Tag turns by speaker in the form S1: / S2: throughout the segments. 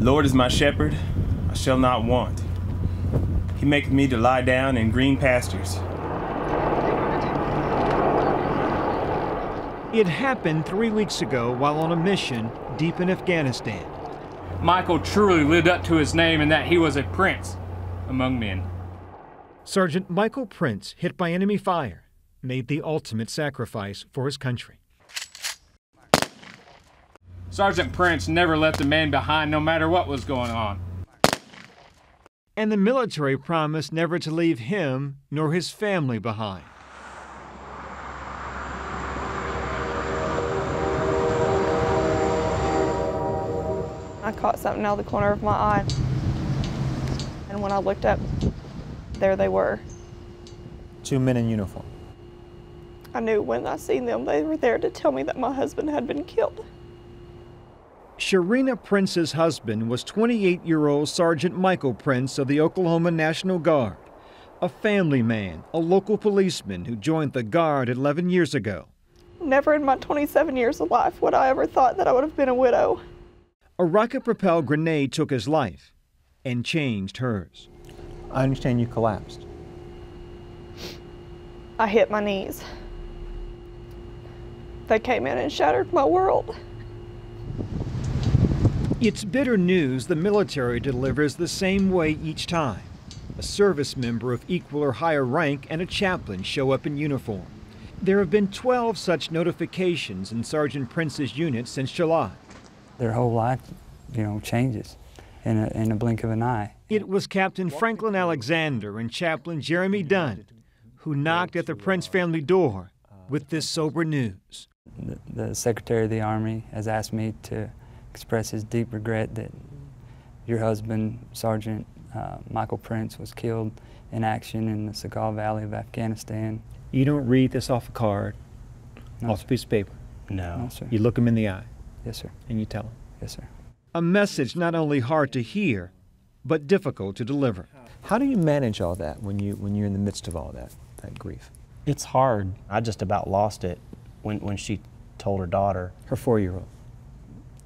S1: Lord is my shepherd, I shall not want. He maketh me to lie down in green pastures.
S2: It happened 3 weeks ago while on a mission deep in Afghanistan.
S3: Michael truly lived up to his name in that he was a prince among men.
S2: Sergeant Michael Prince, hit by enemy fire, made the ultimate sacrifice for his country.
S3: Sergeant Prince never left a man behind no matter what was going on.
S2: And the military promised never to leave him nor his family behind.
S4: I caught something out of the corner of my eye. And when I looked up, there they were.
S5: 2 men in uniform.
S4: I knew when I seen them, they were there to tell me that my husband had been killed.
S2: Sharina Prince's husband was 28-year-old Sergeant Michael Prince of the Oklahoma National Guard, a family man, a local policeman who joined the Guard 11 years ago.
S4: Never in my 27 years of life would I ever thought that I would have been a widow.
S2: A rocket-propelled grenade took his life and changed hers.
S5: I understand you collapsed.
S4: I hit my knees. They came in and shattered my world.
S2: It's bitter news the military delivers the same way each time. A service member of equal or higher rank and a chaplain show up in uniform. There have been 12 such notifications in Sergeant Prince's unit since July.
S6: Their whole life, changes in a blink of an eye.
S2: It was Captain Franklin Alexander and Chaplain Jeremy Dunn who knocked at the Prince family door with this sober news.
S6: The Secretary of the Army has asked me to express his deep regret that your husband, Sergeant Michael Prince, was killed in action in the Segal Valley of Afghanistan.
S5: You don't read this off a card,
S6: No,
S5: off a piece of paper.
S6: No, sir.
S5: You look him in the eye.
S6: Yes, sir.
S5: And you tell him.
S6: Yes, sir.
S2: A message not only hard to hear, but difficult to deliver.
S5: How do you manage all that when you're in the midst of all that grief?
S7: It's hard. I just about lost it when she told her daughter.
S5: Her 4-year-old.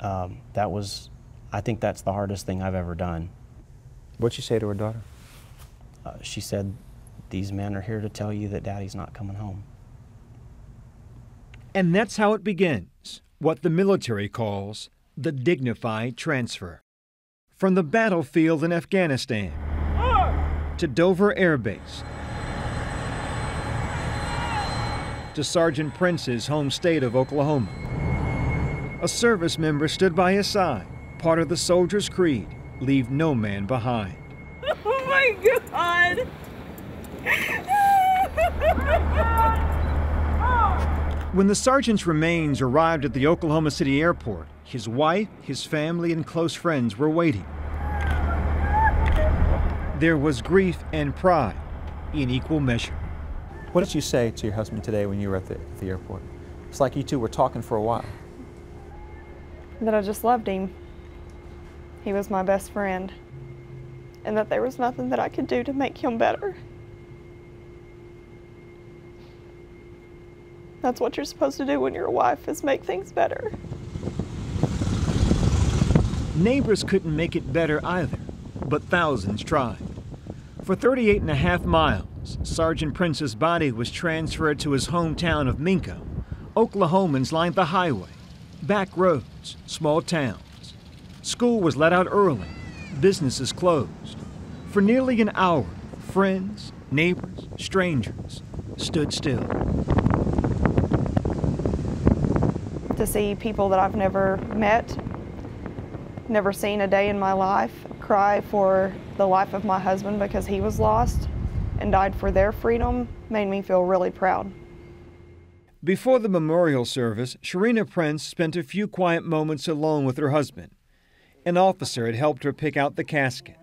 S7: I think that's the hardest thing I've ever done.
S5: What'd she say to her daughter?
S7: She said, "These men are here to tell you that Daddy's not coming home."
S2: And that's how it begins, what the military calls the dignified transfer. From the battlefield in Afghanistan to Dover Air Base to Sergeant Prince's home state of Oklahoma. A service member stood by his side, part of the soldier's creed, leave no man behind.
S4: Oh my God!
S2: When the sergeant's remains arrived at the Oklahoma City airport, his wife, his family, and close friends were waiting. There was grief and pride in equal measure.
S5: What did you say to your husband today when you were at the airport? It's like you two were talking for a while.
S4: That I just loved him. He was my best friend. And that there was nothing that I could do to make him better. That's what you're supposed to do when you're a wife, is make things better.
S2: Neighbors couldn't make it better either, but thousands tried. For 38.5 miles, Sergeant Prince's body was transferred to his hometown of Minko. Oklahomans lined the highway, back roads, small towns. School was let out early, businesses closed. For nearly an hour, friends, neighbors, strangers stood still.
S4: To see people that I've never met, never seen a day in my life, cry for the life of my husband because he was lost and died for their freedom made me feel really proud.
S2: Before the memorial service, Sharina Prince spent a few quiet moments alone with her husband. An officer had helped her pick out the casket.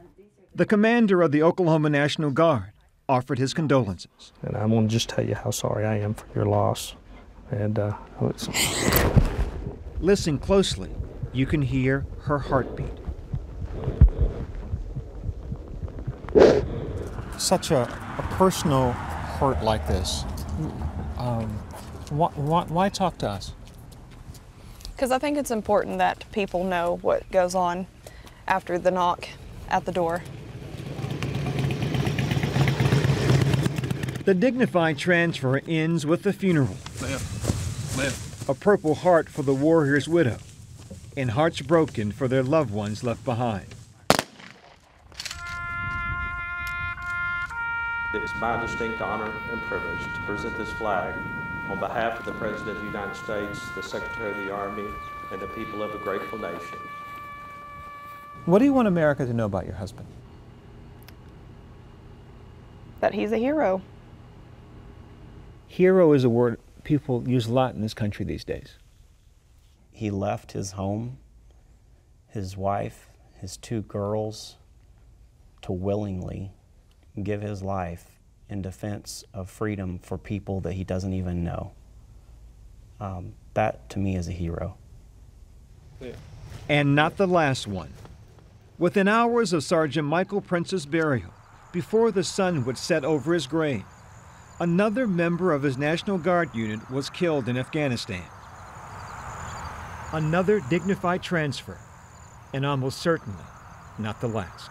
S2: The commander of the Oklahoma National Guard offered his condolences.
S8: And I want to just tell you how sorry I am for your loss. And
S2: Listen closely. You can hear her heartbeat.
S5: Such a personal hurt like this. Why talk to us?
S4: Because I think it's important that people know what goes on after the knock at the door.
S2: The dignified transfer ends with the funeral.
S3: Left.
S2: A Purple Heart for the warrior's widow, and hearts broken for their loved ones left behind.
S9: It is my distinct honor and privilege to present this flag on behalf of the President of the United States, the Secretary of the Army, and the people of a grateful nation.
S5: What do you want America to know about your husband?
S4: That he's a hero.
S2: Hero is a word people use a lot in this country these days.
S7: He left his home, his wife, his 2 girls, to willingly give his life in defense of freedom for people that he doesn't even know. That, to me, is a hero.
S3: Yeah.
S2: And not the last one. Within hours of Sergeant Michael Prince's burial, before the sun would set over his grave, another member of his National Guard unit was killed in Afghanistan. Another dignified transfer, and almost certainly not the last.